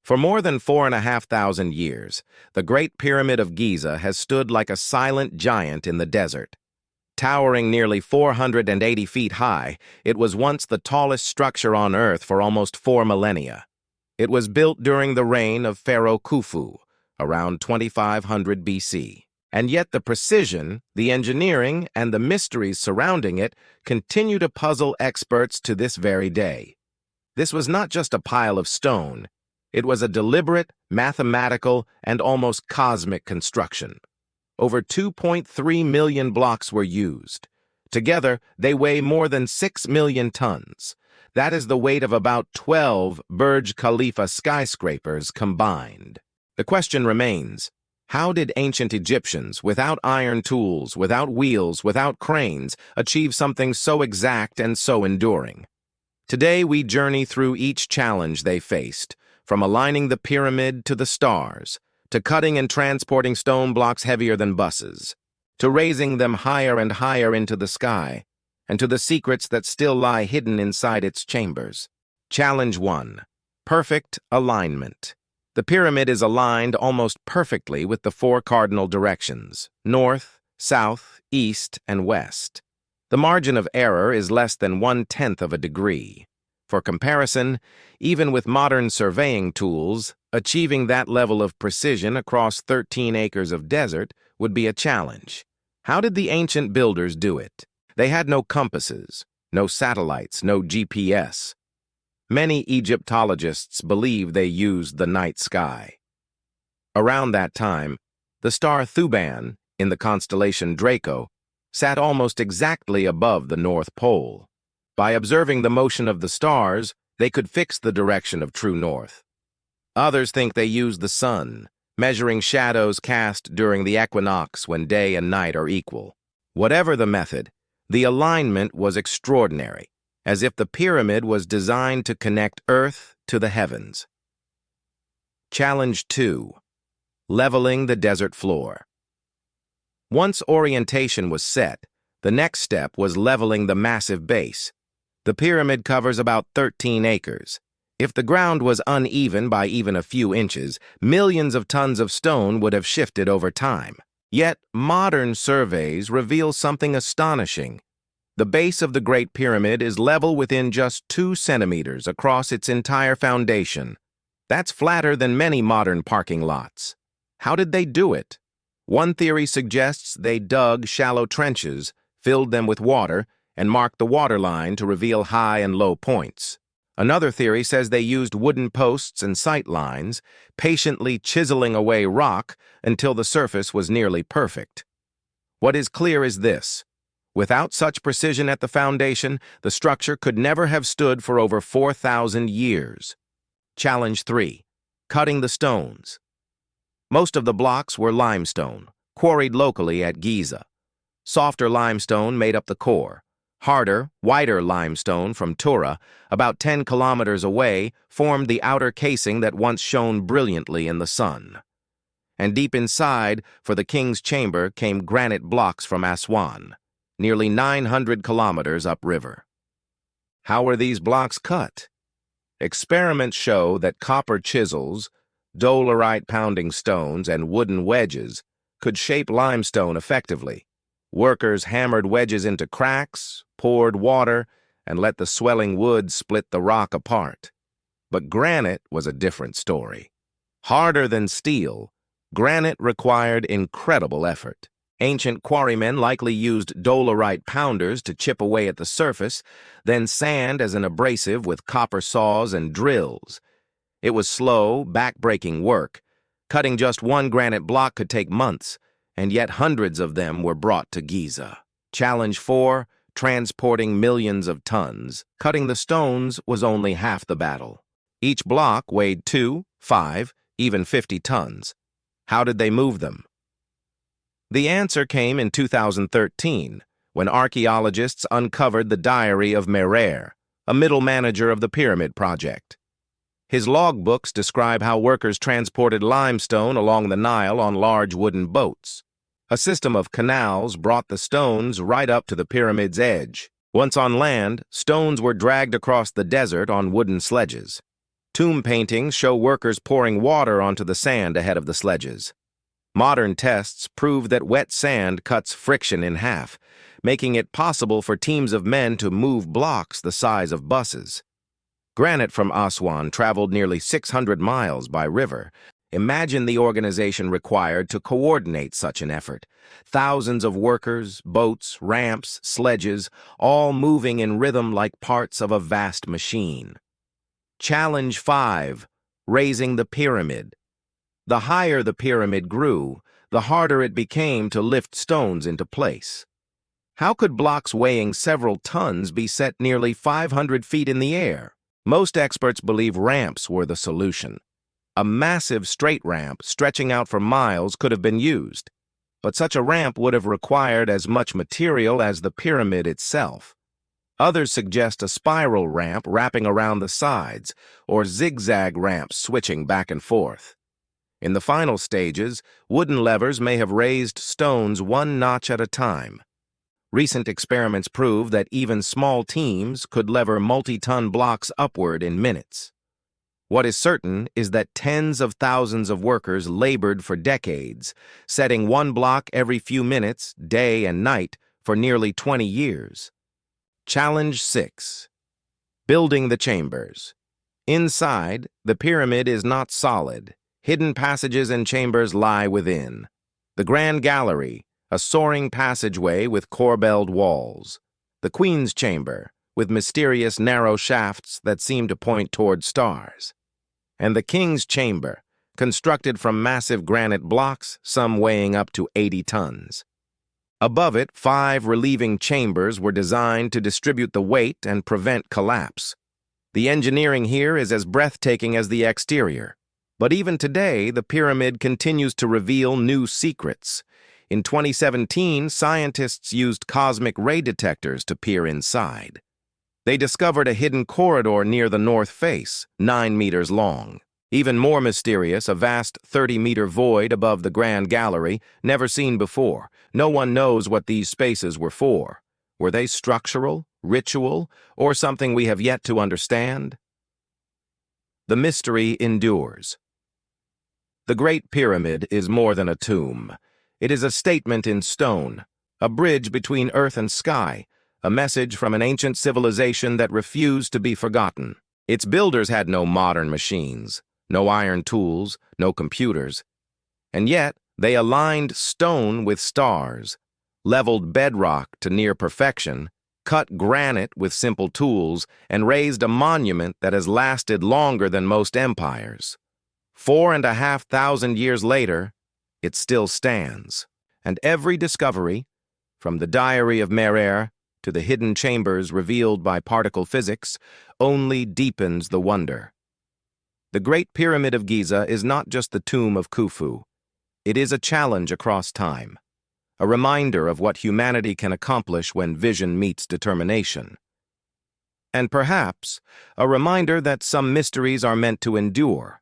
For more than 4,500 years, the Great Pyramid of Giza has stood like a silent giant in the desert. Towering nearly 480 feet high, it was once the tallest structure on Earth for almost 4 millennia. It was built during the reign of Pharaoh Khufu, around 2500 BC. And yet the precision, the engineering, and the mysteries surrounding it continue to puzzle experts to this very day. This was not just a pile of stone. It was a deliberate, mathematical, and almost cosmic construction. Over 2.3 million blocks were used. Together, they weigh more than 6 million tons. That is the weight of about 12 Burj Khalifa skyscrapers combined. The question remains, how did ancient Egyptians, without iron tools, without wheels, without cranes, achieve something so exact and so enduring? Today we journey through each challenge they faced, from aligning the pyramid to the stars, to cutting and transporting stone blocks heavier than buses, to raising them higher and higher into the sky, and to the secrets that still lie hidden inside its chambers. Challenge 1. Perfect alignment. The pyramid is aligned almost perfectly with the 4 cardinal directions: north, south, east, and west. The margin of error is less than 1/10 of a degree. For comparison, even with modern surveying tools, achieving that level of precision across 13 acres of desert would be a challenge. How did the ancient builders do it? They had no compasses, no satellites, no GPS. Many Egyptologists believe they used the night sky. Around that time, the star Thuban, in the constellation Draco, sat almost exactly above the North Pole. By observing the motion of the stars, they could fix the direction of true north. Others think they used the sun, measuring shadows cast during the equinox when day and night are equal. Whatever the method, the alignment was extraordinary, as if the pyramid was designed to connect Earth to the heavens. Challenge 2. Leveling the desert floor. Once orientation was set, the next step was leveling the massive base. The pyramid covers about 13 acres. If the ground was uneven by even a few inches, millions of tons of stone would have shifted over time. Yet, modern surveys reveal something astonishing. The base of the Great Pyramid is level within just 2 centimeters across its entire foundation. That's flatter than many modern parking lots. How did they do it? One theory suggests they dug shallow trenches, filled them with water, and marked the waterline to reveal high and low points. Another theory says they used wooden posts and sight lines, patiently chiseling away rock until the surface was nearly perfect. What is clear is this: without such precision at the foundation, the structure could never have stood for over 4,000 years. Challenge 3. Cutting the stones. Most of the blocks were limestone, quarried locally at Giza. Softer limestone made up the core. Harder, whiter limestone from Tura, about 10 kilometers away, formed the outer casing that once shone brilliantly in the sun. And deep inside, for the king's chamber, came granite blocks from Aswan, nearly 900 kilometers upriver. How were these blocks cut? Experiments show that copper chisels, dolerite pounding stones, and wooden wedges could shape limestone effectively. Workers hammered wedges into cracks, poured water, and let the swelling wood split the rock apart. But granite was a different story. Harder than steel, granite required incredible effort. Ancient quarrymen likely used dolerite pounders to chip away at the surface, then sand as an abrasive with copper saws and drills. It was slow, back-breaking work. Cutting just one granite block could take months, and yet hundreds of them were brought to Giza. Challenge 4. Transporting millions of tons. Cutting the stones was only half the battle. Each block weighed 2, 5, even 50 tons. How did they move them? The answer came in 2013, when archaeologists uncovered the diary of Merer, a middle manager of the Pyramid Project. His logbooks describe how workers transported limestone along the Nile on large wooden boats. A system of canals brought the stones right up to the pyramid's edge. Once on land, stones were dragged across the desert on wooden sledges. Tomb paintings show workers pouring water onto the sand ahead of the sledges. Modern tests prove that wet sand cuts friction in half, making it possible for teams of men to move blocks the size of buses. Granite from Aswan traveled nearly 600 miles by river. Imagine the organization required to coordinate such an effort. Thousands of workers, boats, ramps, sledges, all moving in rhythm like parts of a vast machine. Challenge 5. Raising the pyramid. The higher the pyramid grew, the harder it became to lift stones into place. How could blocks weighing several tons be set nearly 500 feet in the air? Most experts believe ramps were the solution. A massive straight ramp stretching out for miles could have been used, but such a ramp would have required as much material as the pyramid itself. Others suggest a spiral ramp wrapping around the sides, or zigzag ramps switching back and forth. In the final stages, wooden levers may have raised stones one notch at a time. Recent experiments prove that even small teams could lever multi-ton blocks upward in minutes. What is certain is that tens of thousands of workers labored for decades, setting one block every few minutes, day and night, for nearly 20 years. Challenge 6. Building the chambers. Inside, the pyramid is not solid. Hidden passages and chambers lie within. The Grand Gallery, a soaring passageway with corbelled walls. The Queen's Chamber, with mysterious narrow shafts that seem to point toward stars. And the King's Chamber, constructed from massive granite blocks, some weighing up to 80 tons. Above it, 5 relieving chambers were designed to distribute the weight and prevent collapse. The engineering here is as breathtaking as the exterior. But even today, the pyramid continues to reveal new secrets. In 2017, scientists used cosmic ray detectors to peer inside. They discovered a hidden corridor near the north face, 9 meters long. Even more mysterious, a vast 30-meter void above the Grand Gallery, never seen before. No one knows what these spaces were for. Were they structural, ritual, or something we have yet to understand? The mystery endures. The Great Pyramid is more than a tomb. It is a statement in stone, a bridge between earth and sky, a message from an ancient civilization that refused to be forgotten. Its builders had no modern machines, no iron tools, no computers. And yet, they aligned stone with stars, leveled bedrock to near perfection, cut granite with simple tools, and raised a monument that has lasted longer than most empires. 4,500 years later, it still stands. And every discovery, from the Diary of Merer to the hidden chambers revealed by particle physics, only deepens the wonder. The Great Pyramid of Giza is not just the tomb of Khufu. It is a challenge across time, a reminder of what humanity can accomplish when vision meets determination. And perhaps, a reminder that some mysteries are meant to endure,